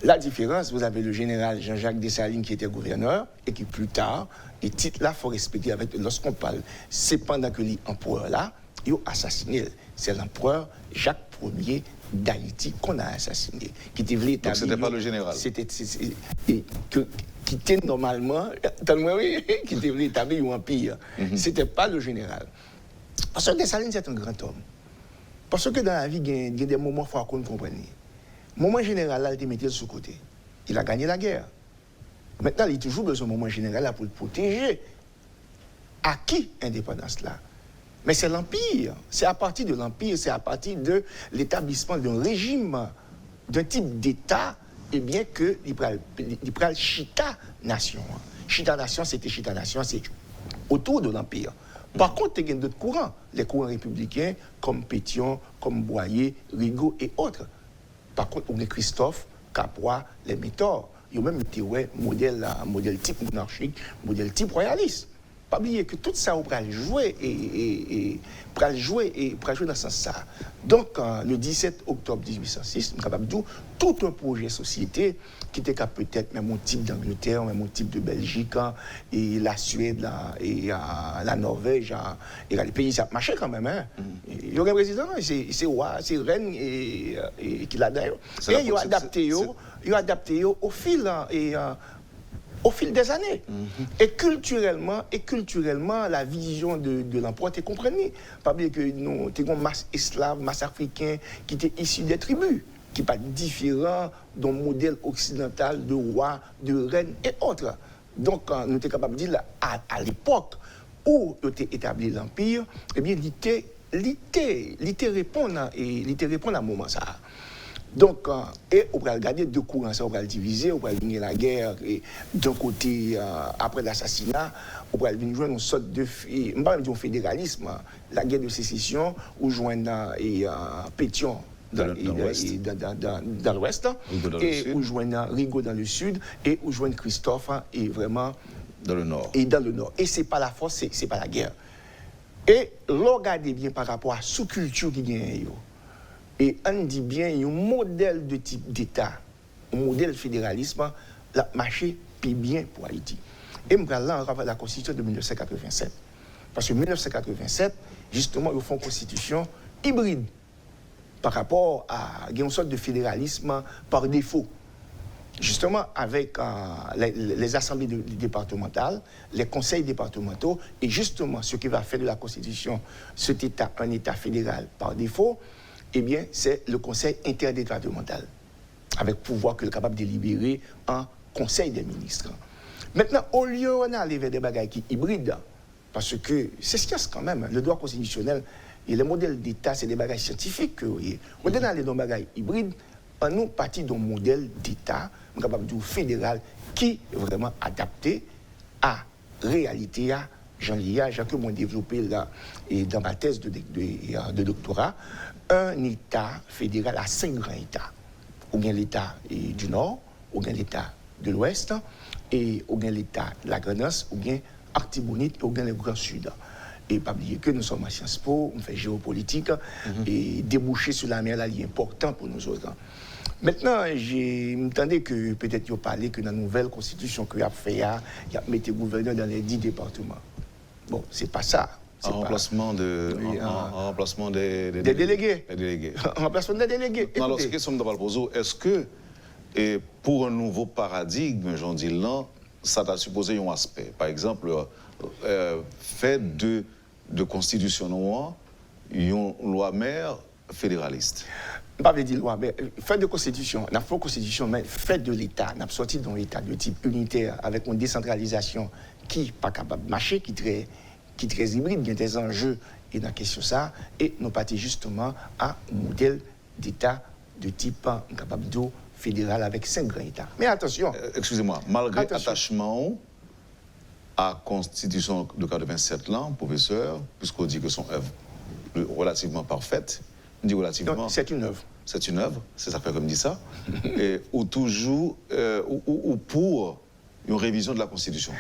la différence, vous avez le général Jean-Jacques Dessalines qui était gouverneur et qui plus tard, et titre là, il faut respecter lorsqu'on parle, c'est pendant que l'empereur là, il a assassiné, c'est l'empereur Jacques Ier d'Haïti qu'on a assassiné. Qui était établir. Donc c'était pas le général. Qui était normalement, qui devait établir un empire. C'était pas le général. Parce que Dessalines c'est un grand homme. Parce que dans la vie, il y a des moments forts qu'on comprenne. Le moment général, là, il mettait sous côté. Il a gagné la guerre. Maintenant, il a toujours besoin du moment général là, pour le protéger. À qui indépendance là? Mais c'est l'Empire. C'est à partir de l'Empire, c'est à partir de l'établissement d'un régime, d'un type d'État, et bien que il prend Chita Nation. Chita Nation, c'était Chita Nation, c'est autour de l'Empire. Par contre, il y a d'autres courants, les courants républicains, comme Pétion, comme Boyer, Rigaud et autres. Par contre, on a Christophe, Capois, les Métors. Ils ont même été modèle type monarchique, modèle type royaliste. pas oublier que tout ça, on va jouer et jouer dans ce sens ça. Donc, le 17 octobre 1806, nous avons tout un projet société qui était peut-être même un type d'Angleterre, même un type de Belgique, et la Suède, là, et la Norvège, et les pays, ça marchait quand même. Hein. Il y a un président, c'est roi, c'est reine, et qui l'a d'ailleurs. Et il a adapté au fil, au fil des années. Et culturellement, la vision de l'emploi était comprenue. Pas oublier que nous avons une masse esclave, masse africaine qui était issue des tribus, qui n'est pas différent d'un modèle occidental de roi, de reine et autres. Donc, nous sommes capables de dire à l'époque où était établi l'Empire, eh bien, l'ité répond à un moment ça. Donc, et on va regarder deux courants, on va le diviser, on va venir la guerre, et d'un côté, après l'assassinat, on va venir joindre une sorte de fédéralisme, la guerre de sécession, où joindre Pétion dans l'ouest, et où joindre Rigaud dans le sud, et où joindre Christophe, et vraiment dans le nord. Et c'est pas la force, c'est pas la guerre. Et regardez bien par rapport à la sous-culture qui gagne. Et on dit bien, il y a un modèle de type d'État, un modèle fédéralisme, la marché puis bien pour Haïti. Et je vais là en rapport à la Constitution de 1987. Parce que 1987, justement, ils font une constitution hybride par rapport à une sorte de fédéralisme par défaut. Justement, avec les assemblées départementales, les conseils départementaux, et justement, ce qui va faire de la Constitution cet État un État fédéral par défaut, eh bien, c'est le conseil interdépartemental, avec pouvoir qu'il est capable de délibérer en conseil des ministres. Maintenant, au lieu on aller vers des bagages qui hybrides, parce que c'est science quand même, le droit constitutionnel et les modèles d'État, c'est des bagages scientifiques. On doit aller dans des bagages hybrides, on nous partit d'un modèle d'État, capable de fédéral, qui est vraiment adapté à la réalité, à Jean-Lia, que moi développé là, et dans ma thèse de doctorat, un État fédéral à 5 grands États. Ou bien l'État du Nord, ou bien l'État de l'Ouest, et ou bien l'État de la Grenosse, ou bien Artibonite, ou bien le Grand Sud. Et pas oublier que nous sommes à Sciences Po, on fait géopolitique, et déboucher sur la mer, là, est important pour nous autres. Maintenant, j'ai entendu que peut-être vous parlez que dans la nouvelle constitution que vous avez fait, il y a mis les gouverneurs dans les 10 départements. Bon, c'est pas ça. En remplacement des délégués. En remplacement des délégués. Alors, ce que je me pose, est-ce que pour un nouveau paradigme, j'en dis là, ça t'a supposé un aspect? Par exemple, fait de constitution noire, une loi mère fédéraliste. Pas dire loi, mais fait de constitution, n'a pas constitution, mais fait de l'État, n'a sorti d'un État de type unitaire avec une décentralisation qui n'est pas capable de marcher, qui est très hybride, il y a des enjeux et dans la question ça, et nous partons justement à un modèle d'État de type capable de fédéral avec 5 grands États. Mais attention. Excusez-moi, malgré attachement à la Constitution de 87 là, professeur, puisqu'on dit que son œuvre relativement parfaite, on dit relativement. Donc, c'est une œuvre. C'est une œuvre, c'est ça fait comme dit ça, ou toujours, ou pour une révision de la Constitution.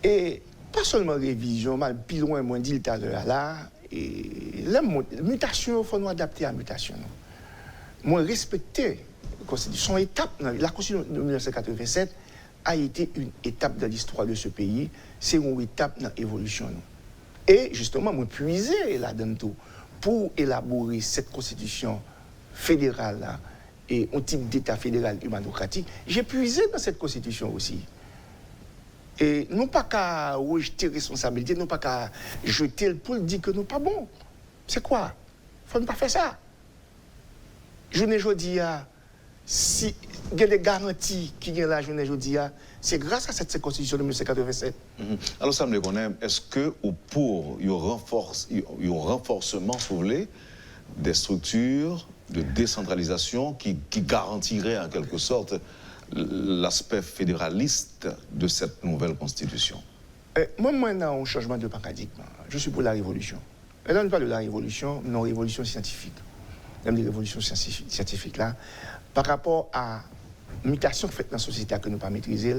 Et pas seulement révision, mais plus loin, moi, dit tout à l'heure là, et la mutation, il faut nous adapter à la mutation. Moi, respecter la Constitution, la Constitution de 1987 a été une étape de l'histoire de ce pays, c'est une étape dans l'évolution. Et justement, moi, puiser là-dedans tout pour élaborer cette Constitution fédérale là, et un type d'État fédéral humanocratique, j'ai puisé dans cette Constitution aussi. Et non pas qu'à rejeter responsabilité, non pas qu'à jeter le poule, dire que nous pas bon. C'est quoi? Il ne faut pas faire ça. Je ne dis pas, si il y a des garanties qui sont là, je ne dis pas, c'est grâce à cette Constitution de 1987. Alors, ça me connaît, est-ce que pour un renforcement, si vous voulez, des structures de décentralisation qui garantiraient en quelque sorte l'aspect fédéraliste de cette nouvelle constitution? Moi, maintenant, un changement de paradigme. Je suis pour la révolution. Et là, on parle de la révolution, non révolution scientifique. Même les révolutions scientifiques là, par rapport à la mutation faite dans la société que nous ne pas maîtriser,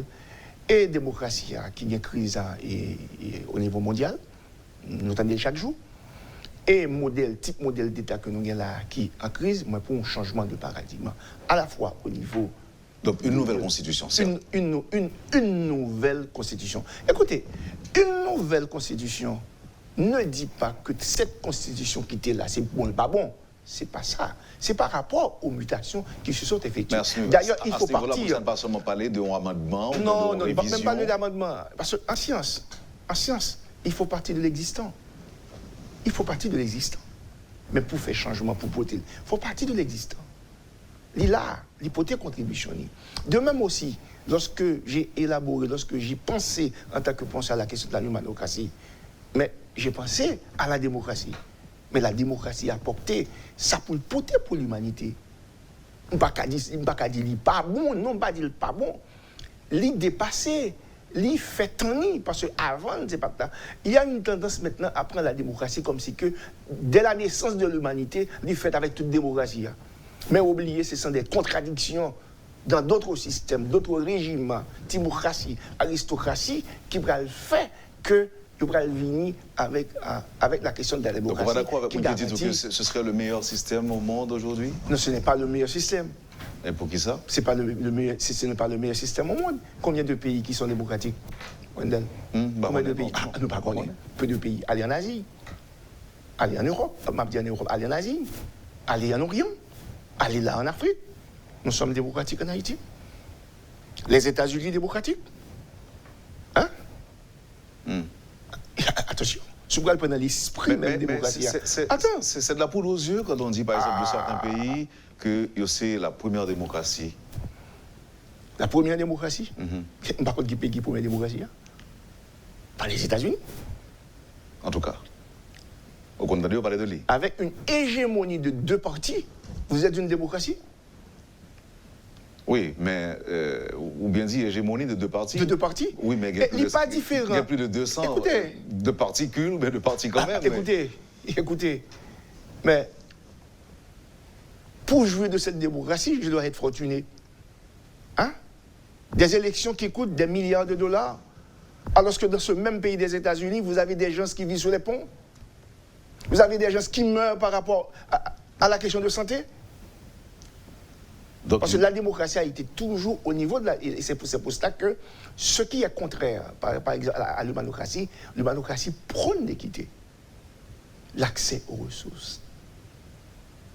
et démocratie qui a une crise au niveau mondial, nous entendons chaque jour, et type modèle d'État que nous avons là qui est en crise, mais pour un changement de paradigme, à la fois au niveau... Donc une nouvelle constitution, c'est une nouvelle constitution. Écoutez, une nouvelle constitution ne dit pas que cette constitution qui était là, c'est bon ou pas bon. C'est pas ça. C'est par rapport aux mutations qui se sont effectuées. D'ailleurs, il faut partir... Vous n'avez pas seulement parler d'un amendement non, ou de révision. révision. Non, même pas d'amendement. Parce qu'en science, il faut partir de l'existant. Il faut partir de l'existant. Mais pour faire changement, pour porter, il faut partir de l'existant. L'hypothèse contribution. De même aussi, lorsque j'ai élaboré, lorsque j'ai pensé en tant que penseur à la question de la démocratie, mais j'ai pensé à la démocratie. Mais la démocratie a porté ça pour le porter pour l'humanité. On ne peut pas dire qu'il n'est pas bon, non, on ne peut pas dire qu'il n'est pas bon. Il dépassé, il fait tenir, parce qu'avant, c'est pas ça. Il y a une tendance maintenant à prendre la démocratie comme si que, dès la naissance de l'humanité, il fait avec toute démocratie. Mais oubliez, ce sont des contradictions dans d'autres systèmes, d'autres régimes, démocratie, aristocratie, qui va faire que vous pourrez venir avec la question de la démocratie. Donc on va d'accord avec vous qui dites que ce serait le meilleur système au monde aujourd'hui? Non, ce n'est pas le meilleur système. Et pour qui ça? Ce n'est pas le meilleur système au monde. Combien de pays qui sont démocratiques? Combien de pays? Nous ne pas connaître. Peu de pays. Allez en Asie. Allez en Europe. Allez en Asie. Allez en Orient. Allez là en Afrique. Nous sommes démocratiques en Haïti. Les États-Unis démocratiques. Hein? Attention, si vous prenez l'esprit même démocratie. C'est de la poudre aux yeux quand on dit, par exemple, de certains pays que c'est la première démocratie. La première démocratie? Par contre, qui paye la première démocratie? Pas les États-Unis. En tout cas. Au contraire, on parlait de lui. Avec une hégémonie de deux partis, vous êtes une démocratie? Oui, mais, ou bien dit hégémonie de deux partis. De deux partis? Oui, mais il n'est pas différent. Il y a plus de 200 de particules, mais de partis quand même. Écoutez, mais pour jouir de cette démocratie, je dois être fortuné. Hein? Des élections qui coûtent des milliards de dollars, alors que dans ce même pays des États-Unis, vous avez des gens qui vivent sur les ponts. Vous avez des gens qui meurent par rapport à la question de santé. Donc, parce que la démocratie a été toujours au niveau de la... Et c'est pour ça que ce qui est contraire, par exemple, à l'humanocratie prône l'équité. L'accès aux ressources.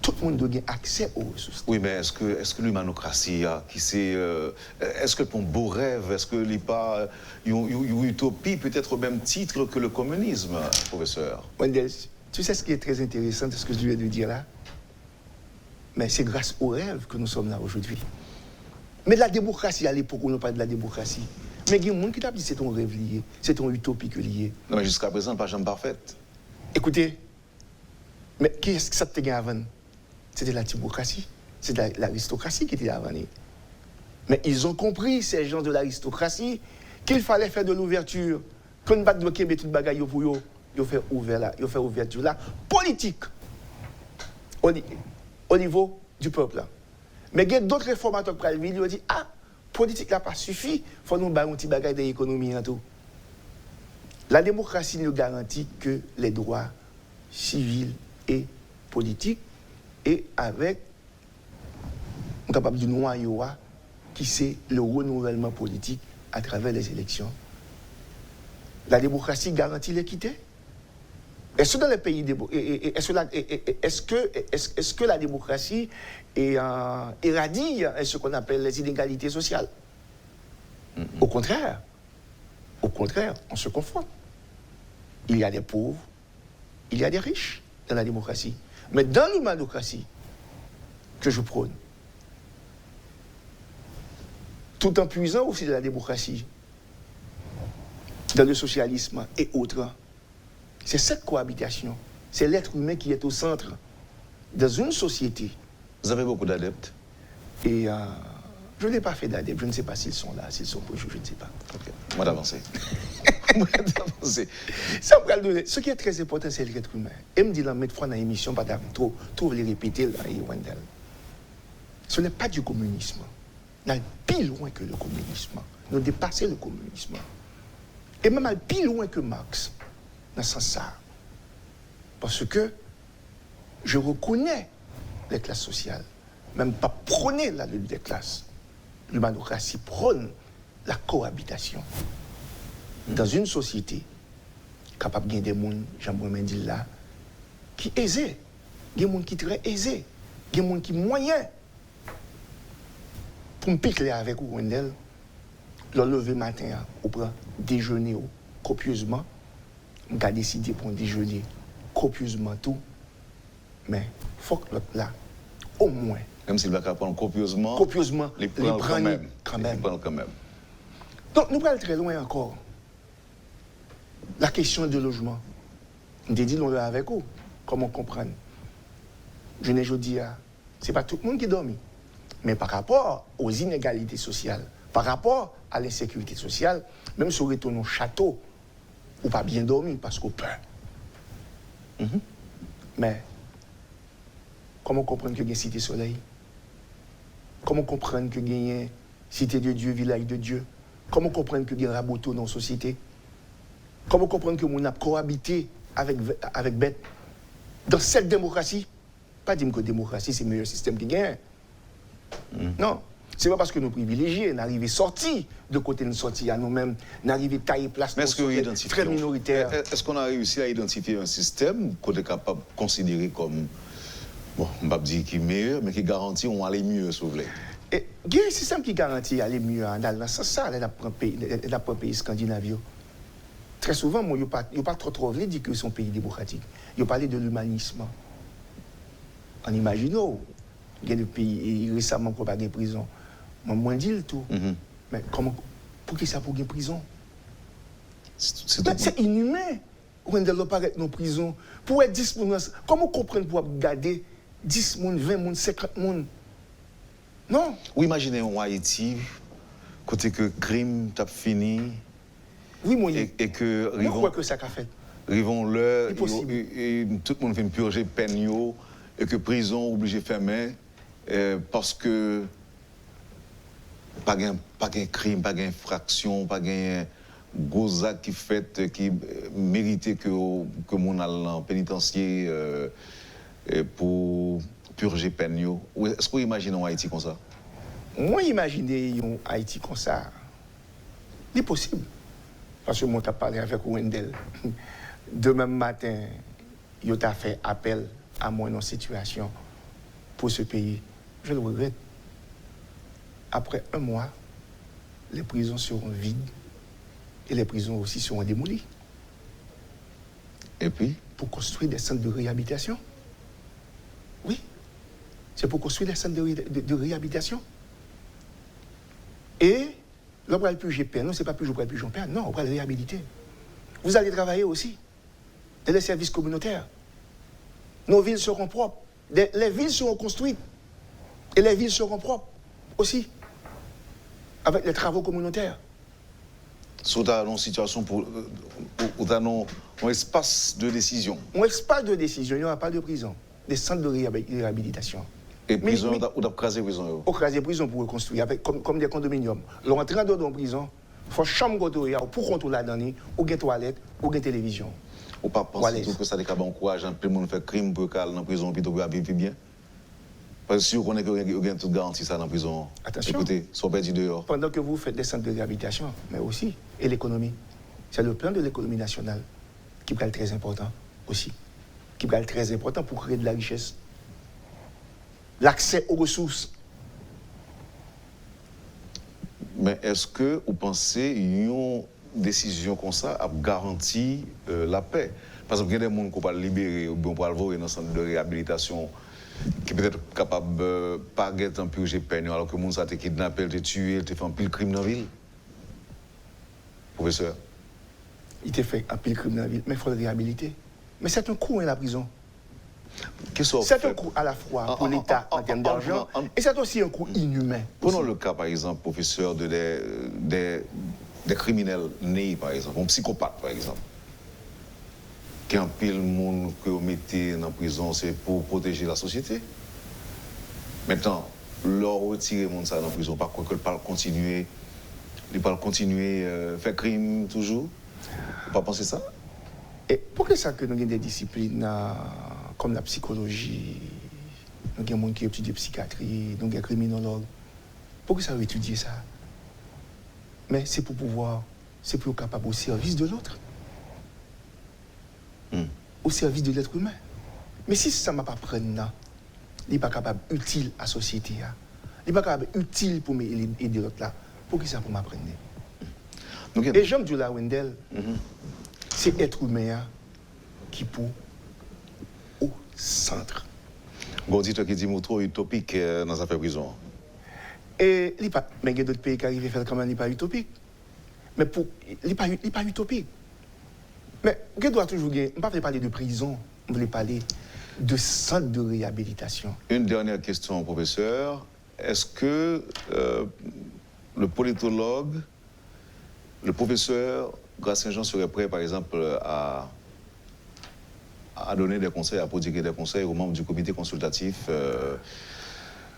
Tout le monde doit avoir accès aux ressources. Oui, mais est-ce que l'humanocratie est-ce que pour un beau rêve, est-ce que n'est pas une utopie peut-être au même titre que le communisme, professeur? Wendell, tu sais ce qui est très intéressant de ce que je viens de dire là? Mais c'est grâce au rêve que nous sommes là aujourd'hui. Mais la démocratie, à l'époque où on parle de la démocratie, mais il y a des gens qui t'a dit c'est ton rêve lié, c'est ton utopie lié. Non, mais jusqu'à présent, pas jamais parfaite. Écoutez, mais qu'est-ce que ça te gagne avant? C'était la démocratie, c'est l'aristocratie qui était avant. Mais ils ont compris, ces gens de l'aristocratie, qu'il fallait faire de l'ouverture, qu'on ne va pas mettre toute bagaille pour eux, ils faire ouverture là, politique. Au niveau du peuple. Mais il y a d'autres réformateurs qui ont dit, politique n'a pas suffi, il faut nous faire un petit bagage de l'économie en tout. La démocratie nous garantit que les droits civils et politiques, et avec, on est capable du noyau, qui c'est le renouvellement politique à travers les élections. La démocratie garantit l'équité. Est-ce que dans les pays est-ce que la démocratie éradique ce qu'on appelle les inégalités sociales? Au contraire, on se confronte. Il y a des pauvres, il y a des riches dans la démocratie. Mais dans l'humanocratie que je prône, tout en puisant aussi de la démocratie, dans le socialisme et autres, c'est cette cohabitation, c'est l'être humain qui est au centre dans une société. Vous avez beaucoup d'adeptes? Et je n'ai pas fait d'adeptes, je ne sais pas s'ils sont là, s'ils sont pour je ne sais pas. Ok, moi d'avancer. Ce qui est très important, c'est l'être humain. Et me dit la mettre fois dans l'émission, pas trop les répéter là, Wendell. Ce n'est pas du communisme. nous allons plus loin que le communisme. Nous dépassons le communisme. Et même aller plus loin que Marx, dans ce sens-là. Parce que je reconnais les classes sociales, même pas prôner la lutte des classes. L'humanocratie prône la cohabitation. Dans une société, capable de gagner des gens, Jean-Bouin dit là, qui aisés, des gens qui sont très aisés, des gens qui sont moyens. Pour me piquer avec vous, Wendel, le lever matin, on prend déjeuner copieusement, on a décidé pour déjeuner copieusement tout, mais il faut que l'autre là, au moins. Même s'il va prendre copieusement, les prendre quand même. Donc nous allons très loin encore. La question du logement. On dit nous avec vous. Comment comprendre? Je ne dis pas, ce n'est pas tout le monde qui dormit. Mais par rapport aux inégalités sociales, par rapport à l'insécurité sociale, même si on retourne au château, ou pas bien dormir parce qu'on peur. Mais comment comprendre que il y a une cité soleil? Comment comprendre que il y a une cité de Dieu, village de Dieu? Comment comprendre que il y a un raboteau dans la société? Comment comprendre que nous avons cohabité avec bête? Dans cette démocratie, pas dire que la démocratie c'est le meilleur système qui gagne. Non. C'est pas parce que nous privilégiés, nous arrivons sortis de côté de sortie à nous-mêmes, nous arrivons tailler place très minoritaire. Est-ce qu'on a réussi à identifier un système qu'on est capable de considérer comme, bon, on ne va pas dire qui est meilleur, mais qui garantit qu'on va aller mieux, si vous voulez? Il y a un système qui garantit aller mieux en Allemagne, c'est ça, les pays scandinaves. Très souvent, il n'y a pas trop dire que c'est un pays démocratique. Il a parlé de l'humanisme. En imaginant, il y a des pays récemment qui n'ont pas de prison. Moi, je dis le tout. Mais comment, pour qui ça pour une prison? C'est inhumain. On ne doit pas être en prison. Pour être 10 personnes, comment comprendre pour garder 10 personnes, 20 personnes, 50 personnes? Non. Ou imaginez en Haïti, côté que le crime t'a fini. Oui, moi, et que je crois que ça a fait. Rivons l'heure, tout le monde fait purger peine, et que prison obligé de fermer, parce que pas de crime, pas d'infraction, pas de gros actes qui fait qui méritait que mon aille en pénitencier pour purger peine. Est-ce que vous imaginez Haïti comme ça? Moi, imaginer Haïti comme ça, c'est possible. Parce que moi, je parlé avec Wendel. Demain matin, il a fait appel à moi dans situation pour ce pays. Je le regrette. Après un mois, les prisons seront vides et les prisons aussi seront démolies. Et puis? Pour construire des centres de réhabilitation. Oui, c'est pour construire des centres de réhabilitation. Et là, on va plus GP, non, ce n'est pas plus plus Jean-Pierre, non, on va le réhabiliter. Vous allez travailler aussi dans les services communautaires. Nos villes seront propres. Les villes seront construites. Et les villes seront propres aussi. Avec les travaux communautaires. Sur une situation pour un espace de décision. Un espace de décision, il n'y aura pas de prison. Des centres de réhabilitation. Et prison, on a crasé prison. On crasé prison pour reconstruire, comme des condominiums. L'entrée dans une prison, il faut chambre pour contrôler la donnée, ou une toilette, ou une télévision. Ou pas penser que ça encourage tout le monde faire crime pour aller dans la prison puis pour vivre bien. Parce que si on est que toute garantie ça dans la prison. Attention. Écoutez, soit perdu dehors. Pendant que vous faites des centres de réhabilitation, mais aussi, et l'économie. C'est le plan de l'économie nationale qui est très important aussi. Qui est très important pour créer de la richesse. L'accès aux ressources. Mais est-ce que vous pensez qu'une décision comme ça a garanti la paix? Parce qu'il y a des gens qui peuvent libérer ou bien pour aller dans un centre de réhabilitation qui peut être capable de pas être un purger peine alors que les gens ont été kidnappés, ont été tués, ont fait un pile crime dans la ville. Professeur? Il t'a fait un pile crime dans la ville, mais il faut le réhabiliter. Mais c'est un coût, la prison. C'est un coût à la fois pour l'État en termes d'argent et c'est aussi un coût inhumain. Prenons le cas, par exemple, professeur, des criminels nés, par exemple, un psychopathe, par exemple. Qu'un pile monde que vous mettez dans la prison, c'est pour protéger la société. Maintenant, leur retirer mon ça dans la prison, pas quoi que pas continuer, il pas continuer faire crime toujours. Vous pas penser ça? Et pour que ça que nous avons des disciplines comme la psychologie, nous avons des gens qui étudient la psychiatrie, nous avons des criminologues. Pour que ça étudier ça? Mais c'est pour pouvoir, c'est pour être capable au service de l'autre. Au service de l'être humain. Mais si ça ne m'a pas pris là, il n'est pas capable utile à la société. Il n'est pas capable utile pour m'aider l'autre là. Pour qui ça pour m'apprendre? Et Jean de la Wendell, c'est être humain qui pour au centre. Bon, dites-toi qui dit trop utopique dans sa prison. Et il pas, mais il y a d'autres pays qui arrivent à faire comme il n'est pas utopique. Mais pour, il n'est pas utopique. Mais on doit toujours gagner. On ne peut pas parler de prison, on voulait parler de centre de réhabilitation. Une dernière question, professeur. Est-ce que le politologue, le professeur Gracien-Jean serait prêt, par exemple, à donner des conseils, à prodiguer des conseils aux membres du comité consultatif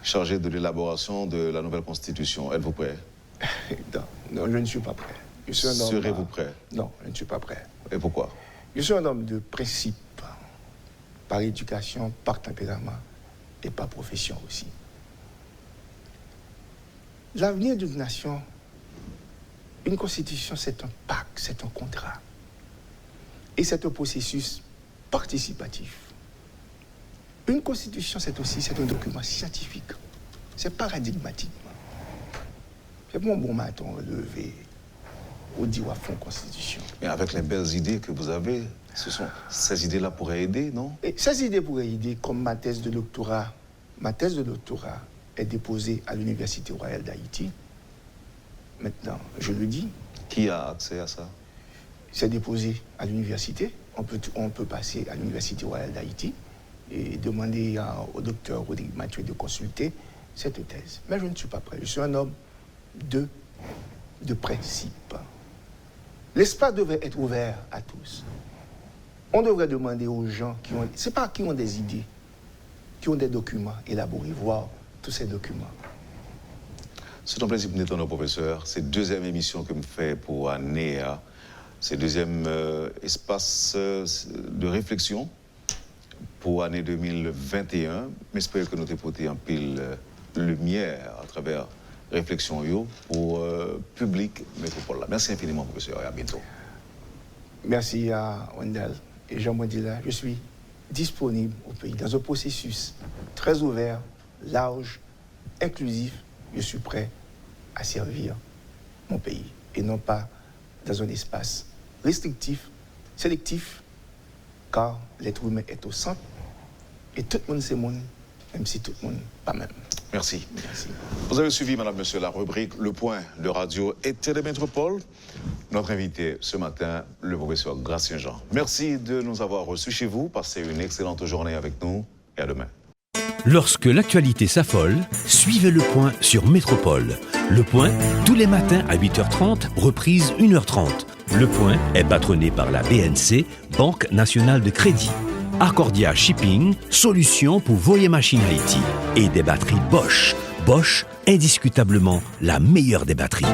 chargé de l'élaboration de la nouvelle constitution? Êtes-vous prêt? Non, je ne suis pas prêt. Serez-vous prêt? Non, je ne suis pas prêt. Et pourquoi? Je suis un homme de principe, par éducation, par tempérament et par profession aussi. L'avenir d'une nation, une constitution, c'est un pacte, c'est un contrat. Et c'est un processus participatif. Une constitution, c'est un document scientifique. C'est paradigmatique. C'est pas un bon matin levé au dit à fond constitution. Mais avec les belles idées que vous avez, ces idées-là pourraient aider, non? Et ces idées pourraient aider, comme ma thèse de doctorat. Ma thèse de doctorat est déposée à l'Université royale d'Haïti. Maintenant, je le dis. Qui a accès à ça? C'est déposé à l'université. On peut passer à l'Université royale d'Haïti et demander au docteur Rodrigue Mathieu de consulter cette thèse. Mais je ne suis pas prêt. Je suis un homme de principe. L'espace devrait être ouvert à tous. On devrait demander aux gens qui ont... C'est pas qui ont des idées, qui ont des documents élaborés, voir tous ces documents. C'est un plaisir d'être notre professeur. C'est la deuxième émission que je fais pour NEA. C'est le deuxième espace de réflexion pour l'année 2021. J'espère que nous avons porté un pile lumière à travers réflexion pour public métropole. Merci infiniment, professeur, et à bientôt. Merci à Wendell. Et Jean-Modila, je suis disponible au pays dans un processus très ouvert, large, inclusif. Je suis prêt à servir mon pays et non pas dans un espace restrictif, sélectif, car l'être humain est au centre et tout le monde c'est monde, même si tout le monde pas même. Merci. Merci. Vous avez suivi, madame, monsieur, la rubrique Le Point de Radio et Télémétropole. Notre invité ce matin, le professeur Gracien-Jean. Merci de nous avoir reçus chez vous. Passez une excellente journée avec nous et à demain. Lorsque l'actualité s'affole, suivez Le Point sur Métropole. Le Point, tous les matins à 8h30, reprise 1h30. Le Point est patronné par la BNC, Banque nationale de crédit. Accordia Shipping, solution pour vos machines Haïti. Et des batteries Bosch. Bosch, indiscutablement la meilleure des batteries.